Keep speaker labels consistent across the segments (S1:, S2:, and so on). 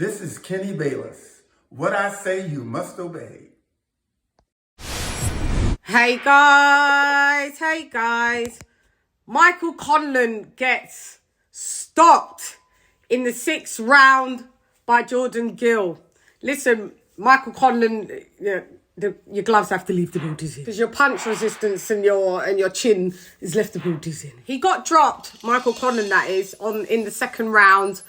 S1: This is Kenny Bayless. What I say, you must obey.
S2: Hey guys. Michael Conlan gets stopped in the 6th round by Gill. Listen, Michael Conlan, your gloves have to leave the booties in because your punch resistance and your chin is left the booties in. He got dropped, Michael Conlan that is, in the 2nd round.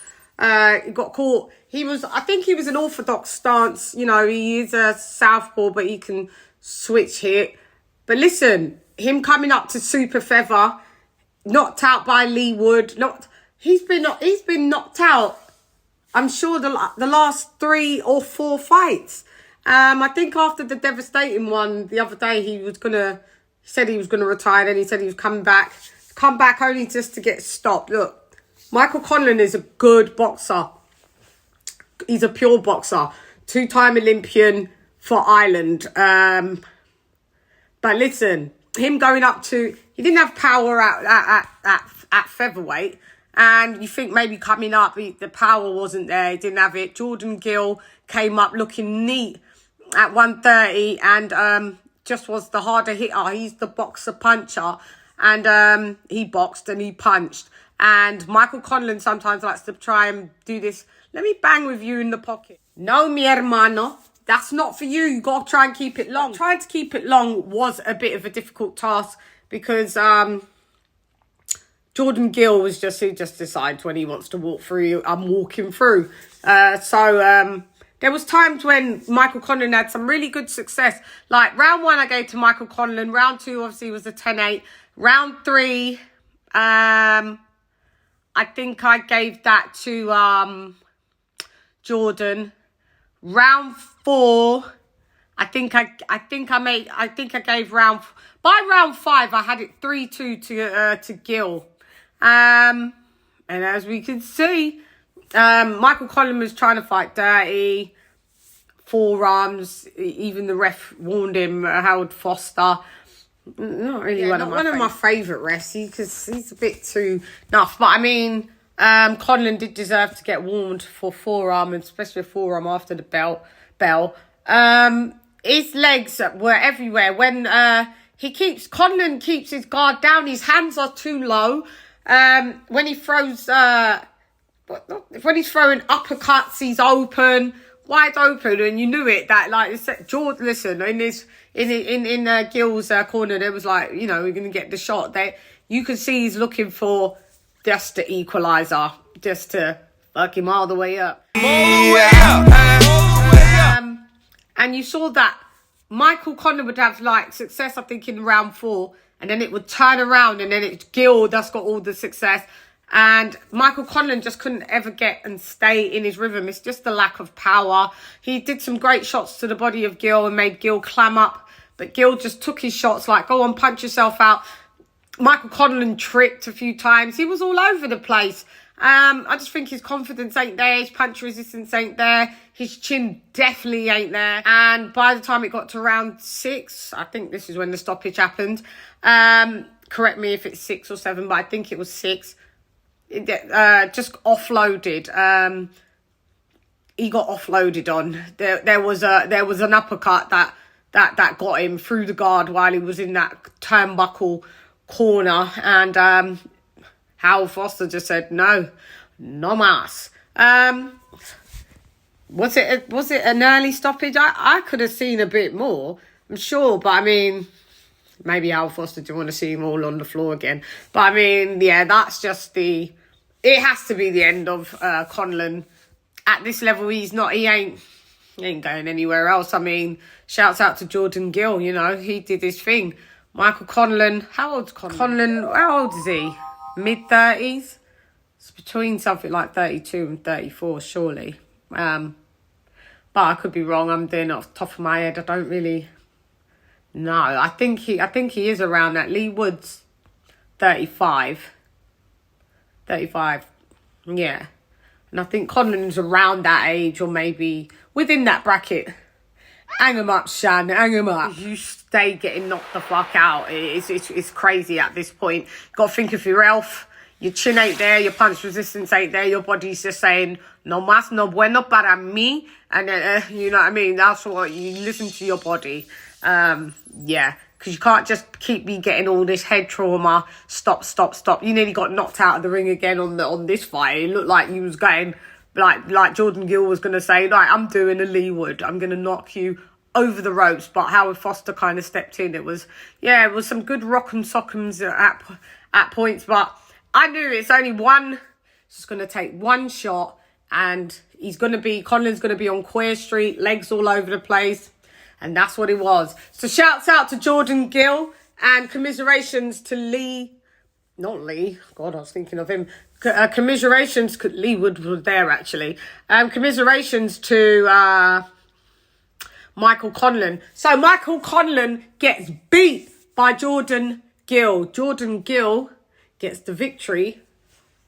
S2: He got caught. I think he was an orthodox stance. You know, he is a southpaw, but he can switch hit. But listen, him coming up to super feather, knocked out by Lee Wood. He's been knocked out, I'm sure, the last 3 or 4 fights. I think after the devastating one the other day, he said he was gonna retire. Then he said he was coming back. Come back only just to get stopped. Look, Michael Conlan is a good boxer. He's a pure boxer. 2-time Olympian for Ireland. But listen, him going up to... He didn't have power at featherweight. And you think maybe coming up, the power wasn't there. He didn't have it. Gill came up looking neat at 130 and just was the harder hitter. He's the boxer puncher. And he boxed and he punched. And Michael Conlan sometimes likes to try and do this. Let me bang with you in the pocket. No, mi hermano. That's not for you. You got to try and keep it long. Trying to keep it long was a bit of a difficult task because Gill was he just decides when he wants to walk through. I'm walking through. So there was times when Michael Conlan had some really good success. Like round 1, I gave to Michael Conlan. Round 2, obviously, was a 10-8. Round 3, I think I gave that to Jordan. Round 4, I think I gave by round 5 I had it 3-2 to Gill. And as we can see, Michael Conlan was trying to fight dirty, forearms. Even the ref warned him, Howard Foster. Not really one of my favourite refs, because he's a bit too nuff. But I mean, Conlan did deserve to get warned for forearm, and especially a forearm after the bell. His legs were everywhere. When Conlan keeps his guard down, his hands are too low. When he throws, when he's throwing uppercuts, he's wide open, and you knew it. That like Jordan, listen, in Gill's corner, there was like, you know, we're gonna get the shot. You can see he's looking for just the equalizer, just to fuck him all the way up. And you saw that Michael Conlan would have like success, I think, in round 4, and then it would turn around, and then it's Gill that's got all the success. And Michael Conlan just couldn't ever get and stay in his rhythm. It's just the lack of power. He did some great shots to the body of Gill and made Gill clam up. But Gill just took his shots like, go on, punch yourself out. Michael Conlan tripped a few times. He was all over the place. I just think his confidence ain't there. His punch resistance ain't there. His chin definitely ain't there. And by the time it got to round 6, I think this is when the stoppage happened. Correct me if it's 6 or 7, but I think it was 6. Just offloaded. He got offloaded on. There was an uppercut that got him through the guard while he was in that turnbuckle corner, and Howard Foster just said no mas. Was it an early stoppage? I could have seen a bit more, I'm sure, but I mean, maybe Howard Foster didn't want to see him all on the floor again. But I mean, yeah, that's just it has to be the end of Conlan. At this level, he ain't going anywhere else. I mean, shouts out to Gill, you know, he did his thing. Michael Conlan, how old's Conlan? How old is he? Mid-30s? It's between something like 32 and 34, surely. But I could be wrong. I'm doing it off the top of my head. I don't really know. I think he is around that. Lee Wood's 35. 35, yeah. And I think Conlan's around that age, or maybe within that bracket. Hang him up, Shan. Hang him up. You stay getting knocked the fuck out. It's crazy at this point. Got to think of your health. Your chin ain't there, your punch resistance ain't there, your body's just saying, no más, no bueno para mí. And you know what I mean? That's what you listen to your body. Yeah, because you can't just keep me getting all this head trauma. Stop. You nearly got knocked out of the ring again on this fight. It looked like you was going, like Jordan Gill was going to say, like, I'm doing a Leeward. I'm going to knock you over the ropes. But Howard Foster kind of stepped in. It was some good rock and sock'ems at points, but I knew it's only one. It's just going to take one shot, and Conlan's going to be on Queer Street, legs all over the place, and that's what it was. So shouts out to Jordan Gill, and commiserations to not Lee. God, I was thinking of him. Commiserations. Lee Wood was there actually. Commiserations to Michael Conlan. So Michael Conlan gets beat by Jordan Gill. Jordan Gill gets the victory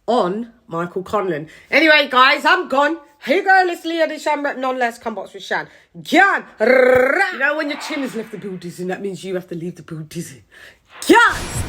S2: on Michael Conlan. Anyway, guys, I'm gone. Here you go, let's LadyChann rep non-less. Come box with Shan. Gian. You know when your chin has left the build dizzy, that means you have to leave the build dizzy. Gian.